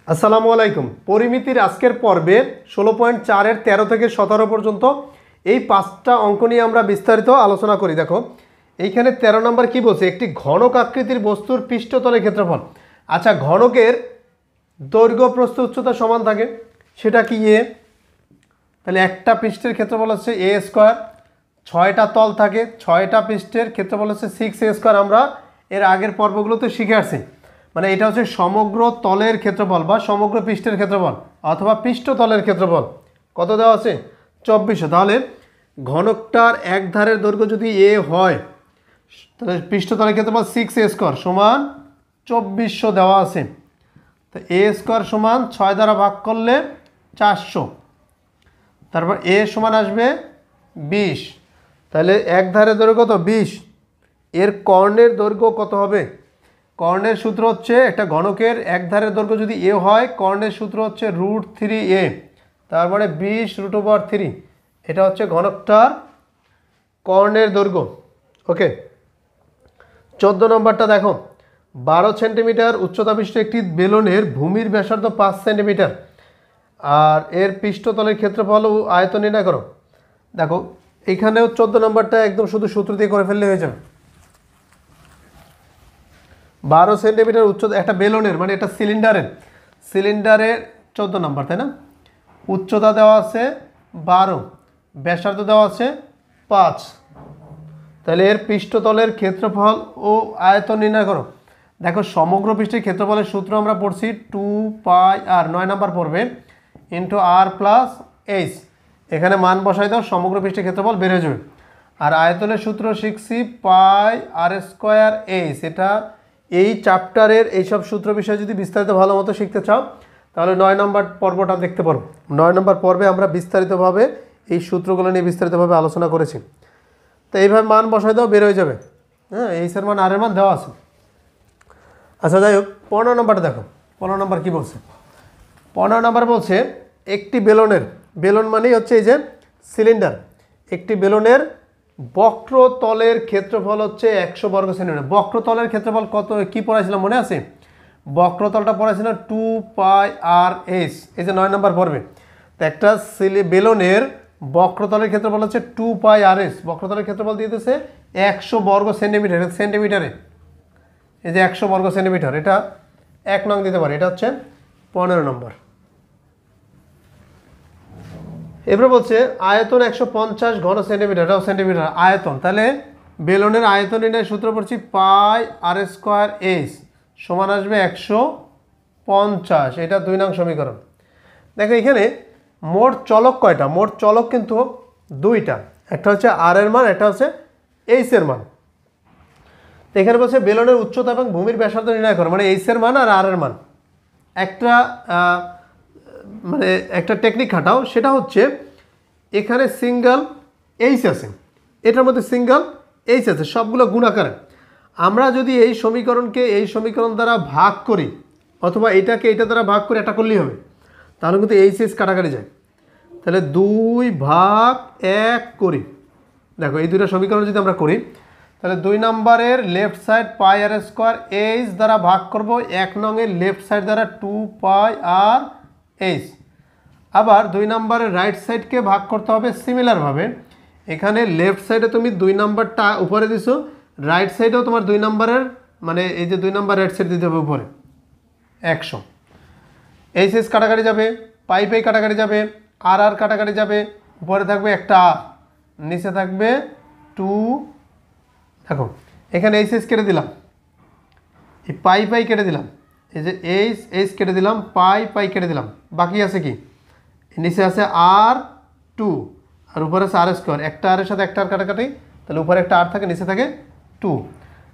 আসসালামু আলাইকুম। পরিমিতির আজকের পর্বে 16.4-এর 13 থেকে 17 পর্যন্ত এই 5টা অঙ্ক নিয়ে আমরা বিস্তারিত আলোচনা করি। দেখো এইখানে 13 নম্বর কি বলছে, একটি ঘনক আকৃতির বস্তুর পৃষ্ঠতলের ক্ষেত্রফল। আচ্ছা, ঘনকের দৈর্ঘ্য প্রস্থ উচ্চতা সমান থাকে, সেটা কি এ, তাহলে একটা পৃষ্ঠের ক্ষেত্রফল হচ্ছে এ স্কোয়ার। 6টা তল থাকে, 6টা পৃষ্ঠের ক্ষেত্রফল হচ্ছে 6a স্কোয়ার। আমরা এর আগের পর্বগুলোতে শিখে আসছি, মানে এটা হচ্ছে সমগ্র তলের ক্ষেত্রফল বা সমগ্র পৃষ্ঠের ক্ষেত্রফল অথবা পৃষ্ঠতলের ক্ষেত্রফল। কত দেওয়া আছে? 2400। তাহলে ঘনকটার এক ধারের দৈর্ঘ্য যদি এ হয়, তাহলে পৃষ্ঠতলের ক্ষেত্রফল 6a স্কোয়ার সমান 2400 দেওয়া আছে। তো এ স্কোয়ার সমান 6 দ্বারা ভাগ করলে 400, তারপর এ সমান আসবে 20। তাহলে এক ধারের দৈর্ঘ্য কত? 20। এর কর্ণের দৈর্ঘ্য কত হবে? কর্ণের সূত্র হচ্ছে, একটা ঘনকের এক ধারের দৈর্ঘ্য যদি এ হয়, কর্ণের সূত্র হচ্ছে √3a, তারপরে 20√3। এটা হচ্ছে ঘনকটার কর্ণের দৈর্ঘ্য। ওকে, 14 নম্বরটা দেখো, 12 সেন্টিমিটার উচ্চতা বিশিষ্ট একটি বেলুনের ভূমির ব্যাসার্ধ 5 সেন্টিমিটার আর এর পৃষ্ঠতলের ক্ষেত্রফল ও আয়তন নির্ণয় করো। দেখো এখানেও 14 নম্বরটা একদম শুধু সূত্র দিয়ে করে ফেললে হয়ে যাবে। 12 সেন্টিমিটার উচ্চতা একটা বেলুনের, মানে এটা সিলিন্ডারের 14 নম্বর, তাই না? উচ্চতা দেওয়া আছে 12, ব্যাসার্ধ দেওয়া আছে 5, তাহলে এর পৃষ্ঠতলের ক্ষেত্রফল ও আয়তন নির্ণয় করো। দেখো সমগ্র পৃষ্ঠের ক্ষেত্রফলের সূত্র আমরা পড়ছি 2πr, 9 নম্বর পড়বে, ইন্টু r প্লাস এইচ। এখানে মান বসাই দাও, সমগ্র পৃষ্ঠের ক্ষেত্রফল বের হয়ে যাবে। আর আয়তনের সূত্র শিখছি πr²h। এটা এই চ্যাপ্টারের এইসব সূত্র বিষয়ে যদি বিস্তারিত ভালো মতো শিখতে চাও, তাহলে 9 নম্বর পর্বটা দেখতে পারো। 9 নম্বর পর্বে আমরা বিস্তারিতভাবে এই সূত্রগুলো নিয়ে বিস্তারিতভাবে আলোচনা করেছি। তো এইভাবে মান বসাই দাও, বের হয়ে যাবে। হ্যাঁ, এইচের মান আর এর মান দেওয়া আছে। আচ্ছা যাই হোক, 15 নম্বরটা দেখো। 15 নম্বর কি বলছে? 15 নম্বর বলছে, একটি বেলুন মানেই হচ্ছে এই যে সিলিন্ডার, একটি বেলুনের বক্রতলের ক্ষেত্রফল হচ্ছে 100 বর্গ সেন্টিমিটার। বক্রতলের ক্ষেত্রফল কত, কি পড়াইছিলাম মনে আছে? বক্রতলটা পড়াইছিলাম 2πrh। এই যে 9 নম্বর পড়বে। তো একটা বেলুনের বক্রতলের ক্ষেত্রফল হচ্ছে 2πrh। বক্রতলের ক্ষেত্রফল দিয়ে দিতেছে 100 বর্গ সেন্টিমিটার, সেন্টিমিটারে। এই যে 100 বর্গ সেন্টিমিটার, এটা 1 নং দিতে পারে। এটা হচ্ছে 15 নম্বর। এরপরে বলছে আয়তন 150 ঘন সেন্টিমিটার, এটাও সেন্টিমিটার আয়তন। তাহলে বেলুনের আয়তন নির্ণয়ের সূত্র পড়ছি πr² সমান আসবে 150। এটা 2 নং সমীকরণ। দেখো এখানে মোট চলক কয়টা? মোট চলক কিন্তু 2টা, একটা হচ্ছে আর এর মান, একটা হচ্ছে এইচ এর মান। তো এখানে বলছে বেলুনের উচ্চতা এবং ভূমির ব্যাসার্ধ নির্ণয় করো, মানে এইচ এর মান আর আর এর মান। একটা টেকনিক খাটাও, সেটা হচ্ছে এখানে সিঙ্গেল এইচ আছে, এটার মধ্যে সিঙ্গেল এইচ আছে, সবগুলো গুণাকারে। আমরা যদি এই সমীকরণকে এই সমীকরণ দ্বারা ভাগ করি, অথবা এটাকে এটা দ্বারা ভাগ করে এটা করলেই হবে, তাহলে কিন্তু এইচ এইচ কাটাকাটি যায়। তাহলে 2/1 করি। দেখো এই দুইটা সমীকরণ যদি আমরা করি, তাহলে 2 নম্বরের লেফট সাইড πr² এইচ দ্বারা ভাগ করব, 1 নংয়ের লেফট সাইড দ্বারা 2πrh। আবার 2 নম্বরের রাইট সাইডকে ভাগ করতে হবে সিমিলারভাবে। এখানে লেফট সাইডে তুমি 2 নম্বরটা উপরে দিছো, রাইট সাইডেও তোমার 2 নম্বরের, মানে এই যে 2 নম্বর রাইট সাইড দিতে হবে উপরে 100। এইচ এইচ কাটাকাটি যাবে, পাই কাটাকাটি যাবে, আর আর কাটাকাটি যাবে, উপরে থাকবে একটা আর, নিচে থাকবে 2। দেখো এখানে এইচ এইচ কেটে দিলাম, এই পাই কেটে দিলাম, এই যে এইচ এইচ কেটে দিলাম, পাই কেটে দিলাম, বাকি আছে কি? নিচে আছে r2 আর উপরে আছে r²। একটা আর এর সাথে একটা আর কাটাকাটি, তাহলে উপরে একটা আর থাকে, নিচে থাকে 2।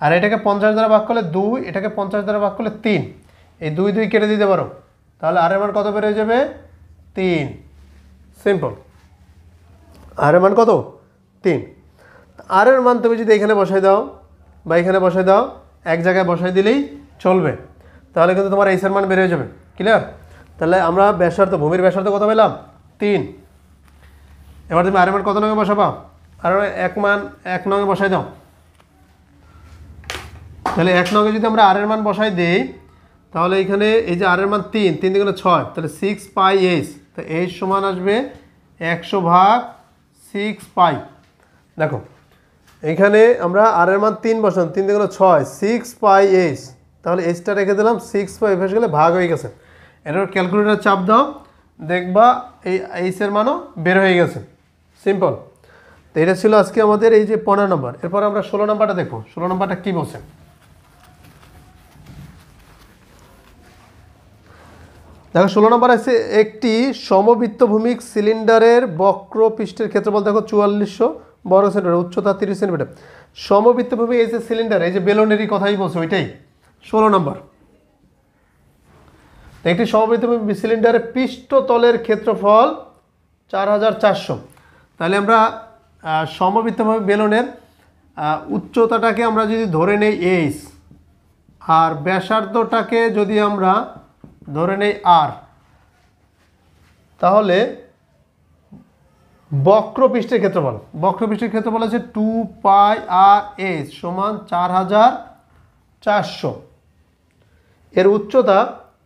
আর এটাকে 50 দ্বারা ভাগ করলে 2, এটাকে 50 দ্বারা ভাগ করলে 3। এই 2 কেটে দিতে পারো, তাহলে আর এর মান কত বের হয়ে যাবে? 3। সিম্পল। আর এর মান কত? 3। আর এর মান তুমি যদি এখানে বসাই দাও বা এখানে বসাই দাও, এক জায়গায় বসাই দিলেই চলবে, তাহলে কিন্তু তোমার এইচ এর মান বের হয়ে যাবে। ক্লিয়ার? তাহলে আমরা ব্যাসার্ধ, ভূমির ব্যাসার্ধ কত পেলাম? 3। এবার তুমি আর এর মান কত নঙে বসাবা? আর 1 মান 1 নঙে বসাই দাও। তাহলে 1 নঙে যদি আমরা আর এর মান বসাই দিই, তাহলে এখানে এই যে আর এর মান 3, 3 × 6, তাহলে 6 পাই এইচ। তো এইচ সমান আসবে 100/6 পাই। দেখো এখানে আমরা আর এর মান 3 বসান, 3 × 6, 6 পাই এইচ। তাহলে এইচটা রেখে দিলাম, 6 পাই এসে গেলে ভাগ হয়ে গেছে। এটার ক্যালকুলেটার চাপ দাও, দেখবা এই এইচের মানও বের হয়ে গেছে। সিম্পল। তো এটা ছিল আজকে আমাদের এই যে 15 নম্বর। এরপর আমরা 16 নম্বরটা দেখবো। 16 নম্বরটা কী বলছে? দেখো 16 নম্বর আছে, একটি সমবৃত্তভূমিক সিলিন্ডারের বক্র পৃষ্ঠের ক্ষেত্রফল দেখো 4400 বর্গ সেন্টিমিটার, উচ্চতা 30 সেন্টিমিটার। সমবৃত্তভূমি এই যে সিলিন্ডার, এই যে বেলুনেরই কথাই বলছে, ওইটাই 16 নম্বর। একটি সমবৃত্তভূমি সিলিন্ডারের পৃষ্ঠতলের ক্ষেত্রফল 4400। তাহলে আমরা সমবৃত্তভূমি বেলুনের উচ্চতাটাকে আমরা যদি ধরে নেই এইচ, আর ব্যাসার্ধটাকে যদি আমরা ধরে নেই আর, তাহলে বক্রপৃষ্ঠের ক্ষেত্রফল আছে 2 পাই আর এইচ সমান 4400। এর উচ্চতা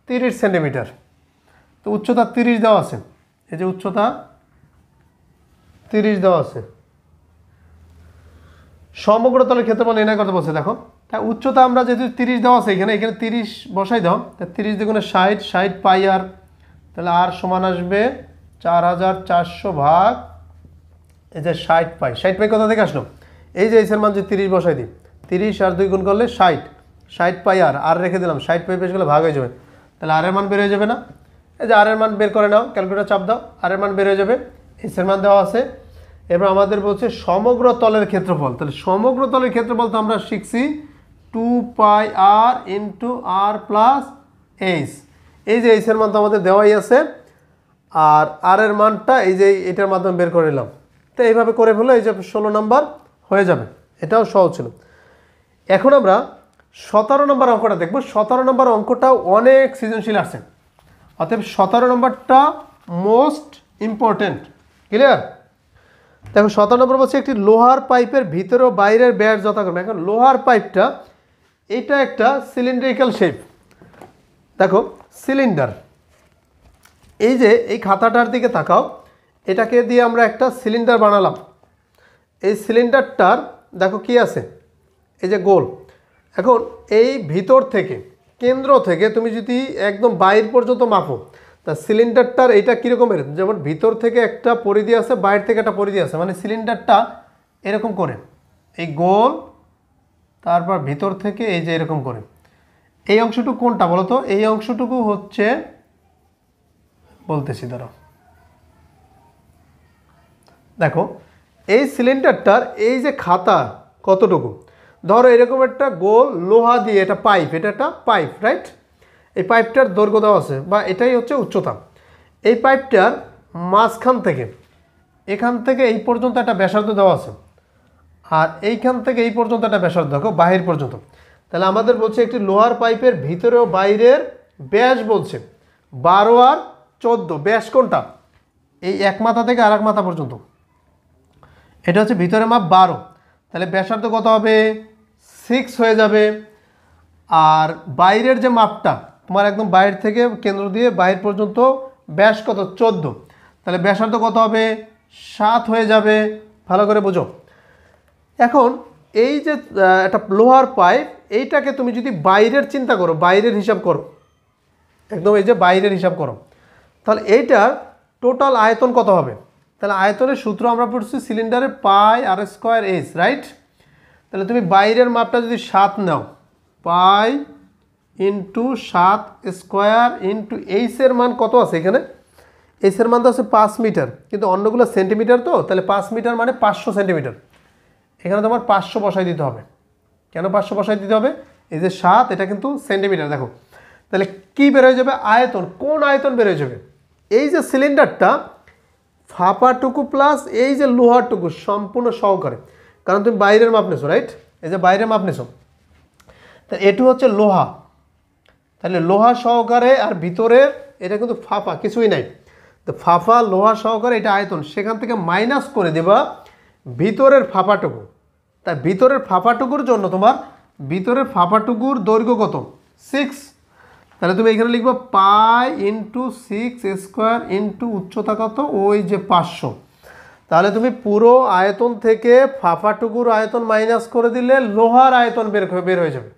30 সেন্টিমিটার। তো উচ্চতা 30 দেওয়া আছে, এই যে উচ্চতা 30 দেওয়া আছে। সমগ্র তলের ক্ষেত্রফল নির্ণয় করতে বলছে। দেখো তা উচ্চতা আমরা যেহেতু 30 দেওয়া আছে, এখানে 30 বসাই দাও। তা 30 দ্বিগুণে 60, 60 পাই আর, তাহলে আর সমান আসবে 4400 ভাগ এই যে 60 পাই। 60 পাই কোথা থেকে আসলো? এই যে এইচের মান যে 30 বসাই দিই, 30 আর 2 গুণ করলে 60, 60 পাই আর রেখে দিলাম, 60 পাই পেয়ে গেলে ভাগ হয়ে যাবে। তাহলে আর এর মান বের হয়ে যাবে না? এই যে আর এর মান বের করে নাও, ক্যালকুলেটর চাপ দাও, আর এর মান বের হয়ে যাবে। এইচের মান দেওয়া আছে। এবার আমাদের বলছে সমগ্র তলের ক্ষেত্রফল। তাহলে সমগ্র তলের ক্ষেত্রফল তো আমরা শিখছি 2 পাই আর ইন্টু আর প্লাস এইচ। এই যে এইচের মান তো আমাদের দেওয়াই আছে, আর আর এর মানটা এই যে এটার মাধ্যমে বের করে নিলাম। তো এইভাবে করে ফেলো, এই যে 16 নম্বর হয়ে যাবে। এটাও সহজ ছিল। এখন আমরা 17 নম্বর অঙ্কটা দেখব। 17 নম্বর অঙ্কটা অনেক সৃজনশীল আসছে, অতএব 17 নম্বরটা মোস্ট ইম্পর্টেন্ট। ক্লিয়ার? দেখো 17 নম্বর বলছে, একটি লোহার পাইপের ভিতরে ও বাইরের ব্যাস যথাক্রমে। এখন লোহার পাইপটা এটা একটা সিলিন্ড্রিক্যাল শেপ। দেখো সিলিন্ডার, এই যে এই খাতাটার দিকে তাকাও, এটাকে দিয়ে আমরা একটা সিলিন্ডার বানালাম। এই সিলিন্ডারটার দেখো কি আছে, এই যে গোল। এখন এই ভিতর থেকে, কেন্দ্র থেকে তুমি যদি একদম বাইর পর্যন্ত মাপো, তা সিলিন্ডারটার এইটা কীরকমের, যেমন ভিতর থেকে একটা পরিধি আছে, বাইরে থেকে একটা পরিধি আছে, মানে সিলিন্ডারটা এরকম করে এই গোল, তারপর ভিতর থেকে এই যে এরকম করে। এই অংশটুকু কোনটা বলো তো? এই অংশটুকু হচ্ছে, বলতেছি দাঁড়াও, দেখো এই সিলিন্ডারটার এই যে খাতা কতটুকু, ধরো এরকম একটা গোল লোহা দিয়ে, এটা পাইপ, এটা একটা পাইপ, রাইট? এই পাইপটার দৈর্ঘ্য দেওয়া আছে, বা এটাই হচ্ছে উচ্চতা। এই পাইপটার মাঝখান থেকে, এখান থেকে এই পর্যন্ত একটা ব্যাসার্ধ দেওয়া আছে, আর এইখান থেকে এই পর্যন্ত একটা ব্যাসার্ধ, দেখো বাহির পর্যন্ত। তাহলে আমাদের বলছে একটি লোহার পাইপের ভিতরে ও বাইরের ব্যাস বলছে 12 আর 14। ব্যাস কোনটা? এই এক মাথা থেকে আর এক মাথা পর্যন্ত, এটা হচ্ছে ভিতরে মাপ 12। তাহলে ব্যাসার্ধ কত হবে? 6 হয়ে যাবে। আর বাইরের যে মাপটা তোমার একদম বাইরে থেকে কেন্দ্র দিয়ে বাইর পর্যন্ত ব্যাস কত? 14। তাহলে ব্যাসার্ধ কত হবে? 7 হয়ে যাবে। ভালো করে বোঝো। এখন এই যে একটা লোহার পাইপ, এইটাকে তুমি যদি বাইরের চিন্তা করো, বাইরের হিসাব করো, একদম এই যে বাইরের হিসাব করো, তাহলে এইটার টোটাল আয়তন কত হবে? তাহলে আয়তনের সূত্র আমরা পড়ছি সিলিন্ডারের পাই আর স্কোয়ার এইচ, রাইট? তাহলে তুমি বাইরের মাপটা যদি 7 নাও, পাই ইন্টু 7 স্কোয়ার ইন্টু এইচের মান কত আছে এখানে? এইচের মান তো আছে 5 মিটার, কিন্তু অন্যগুলো সেন্টিমিটার, তো তাহলে 5 মিটার মানে 500 সেন্টিমিটার। এখানে তোমার 500 বসাই দিতে হবে। কেন 500 বসাই দিতে হবে? এই যে 7, এটা কিন্তু সেন্টিমিটার। দেখো তাহলে কি বের হয়ে যাবে? আয়তন। কোন আয়তন বের হয়ে যাবে? এই যে সিলিন্ডারটা ফাঁপাটুকু প্লাস এই যে লোহারটুকু সম্পূর্ণ সহকারে, কারণ তুমি বাইরের মাপ নেছো, রাইট? এই যে বাইরের মাপ নেছো, তা এটু হচ্ছে লোহা। তাহলে লোহা সহকারে, আর ভিতরের এটা কিন্তু ফাঁপা, কিছুই নাই। তো ফাঁপা লোহা সহকারে এটা আয়তন, সেখান থেকে মাইনাস করে দেবা ভিতরের ফাঁপাটুকু। তাই ভিতরের ফাঁপাটুকুর জন্য তোমার ভিতরের ফাঁপাটুকুর দৈর্ঘ্য কত? 6। তাহলে তুমি এখানে লিখবা পাই ইন্টু 6² ইন্টু উচ্চতা কত, ওই যে 500। তাহলে তুমি পুরো আয়তন থেকে ফাঁপাটুকুর আয়তন মাইনাস করে দিলে লোহার আয়তন বের হয়ে যাবে।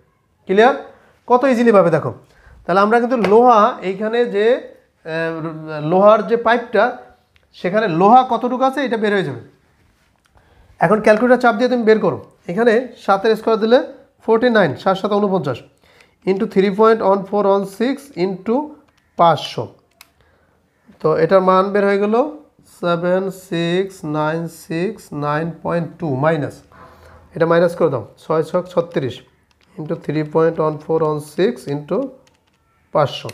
ক্লিয়ার? কত ইজিলি ভাবে দেখো। তাহলে আমরা কিন্তু লোহা, এইখানে যে লোহার যে পাইপটা, সেখানে লোহা কতটুকু আছে এটা বের হয়ে যাবে। এখন ক্যালকুলেটার চাপ দিয়ে তুমি বের করো। এখানে 7 স্কোয়ার দিলে 49, 7 7 49 ইন্টু 3.1416 ইন্টু 500। তো এটার মান বের হয়ে গেল 7696.9.2 মাইনাস, এটা মাইনাস করে দাও 6 6 36 ইন্টু 3.1416 ইন্টু 500।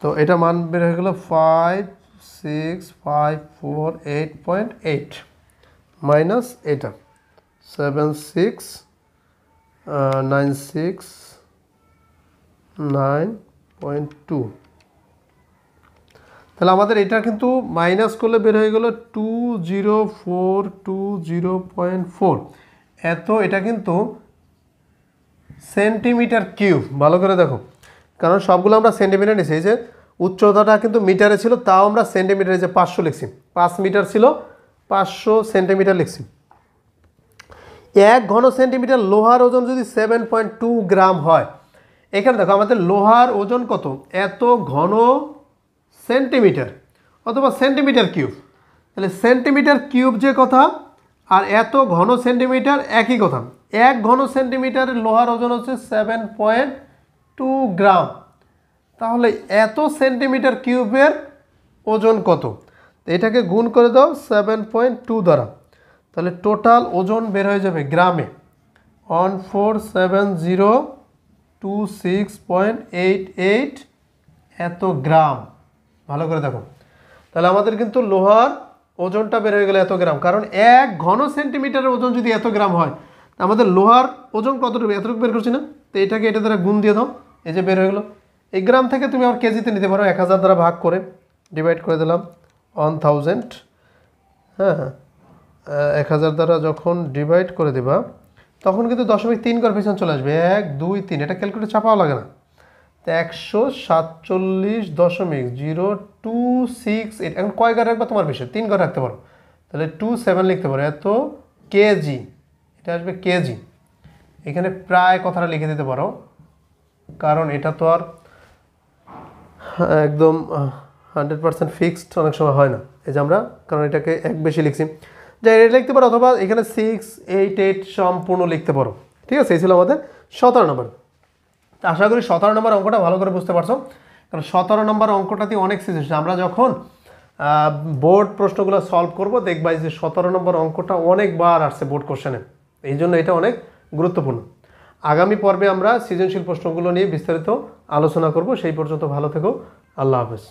তো এটা মান বের হয়ে গেল 56548.8 মাইনাস এটা 7696.9.2। তাহলে আমাদের এটা কিন্তু মাইনাস করলে বের হয়ে গেল 2042.4 এত। এটা কিন্তু সেন্টিমিটার কিউব। ভালো করে দেখো, কারণ সবগুলো আমরা সেন্টিমিটার নিয়েছি। এই যে উচ্চতাটা কিন্তু মিটারে ছিল, তাও আমরা সেন্টিমিটারে যে 500 লিখছি, 5 মিটার ছিল 500 সেন্টিমিটার লিখছি। 1 ঘন সেন্টিমিটার লোহার ওজন যদি 7.2 গ্রাম হয়, এখানে দেখো আমাদের লোহার ওজন কত, এত ঘন সেন্টিমিটার অথবা সেন্টিমিটার কিউব। তাহলে সেন্টিমিটার কিউব যে কথা আর এত ঘন সেন্টিমিটার একই কথা। 1 ঘন সেন্টিমিটারের লোহার ওজন হচ্ছে 7.2 গ্রাম। তাহলে এত সেন্টিমিটার কিউবের ওজন কত, এটাকে গুণ করে দাও 7.2 দ্বারা। তাহলে টোটাল ওজন বের হয়ে যাবে গ্রামে 147026.88 এত গ্রাম। ভালো করে দেখো, তাহলে আমাদের কিন্তু লোহার ওজনটা বের হয়ে গেল এত গ্রাম। কারণ 1 ঘন সেন্টিমিটারের ওজন যদি এত গ্রাম হয়, তা আমাদের লোহার ওজন কতটুকু, এতটুকু বের করছি না? তো এটাকে এটা দ্বারা গুণ দিয়ে দাও, এই যে বের হয়ে গেলো। এই গ্রাম থেকে তুমি আবার কেজিতে নিতে পারো, 1000 দ্বারা ভাগ করে ডিভাইড করে দিলাম 1000। হ্যাঁ, 1000 দ্বারা যখন ডিভাইড করে দেবা, তখন কিন্তু 0.3 করে পিছন চলে আসবে। 1 2 3, এটা ক্যালকুলেটর চাপাও লাগে না। তো 147.026। এখন কয় ঘর রাখবা তোমার বিষয়, 3 ঘর রাখতে পারো। তাহলে 27 লিখতে পারো, এত কেজি, এটা আসবে কেজি। এখানে প্রায় কথাটা লিখে দিতে পারো, কারণ এটা তো আর একদম 100% ফিক্সড অনেক সময় হয় না। এই যে আমরা, কারণ এটাকে 1 বেশি লিখছি, যাই এটা লিখতে পারো, অথবা এখানে 6 8 8 সম্পূর্ণ লিখতে পারো। ঠিক আছে, এই ছিল আমাদের 17 নম্বর। আশা করি 17 নম্বর অঙ্কটা ভালো করে বুঝতে পারছো, কারণ 17 নম্বর অঙ্কটাতে অনেক সিচুয়েশন। আমরা যখন বোর্ড প্রশ্নগুলো সলভ করব, দেখবা যে 17 নম্বর অঙ্কটা অনেকবার আসছে বোর্ড কোশ্চেনে। এই জন্য এটা অনেক গুরুত্বপূর্ণ। আগামী পর্বে আমরা সৃজনশীল প্রশ্নগুলো নিয়ে বিস্তারিত আলোচনা করব। সেই পর্যন্ত ভালো থেকো, আল্লাহ হাফেজ।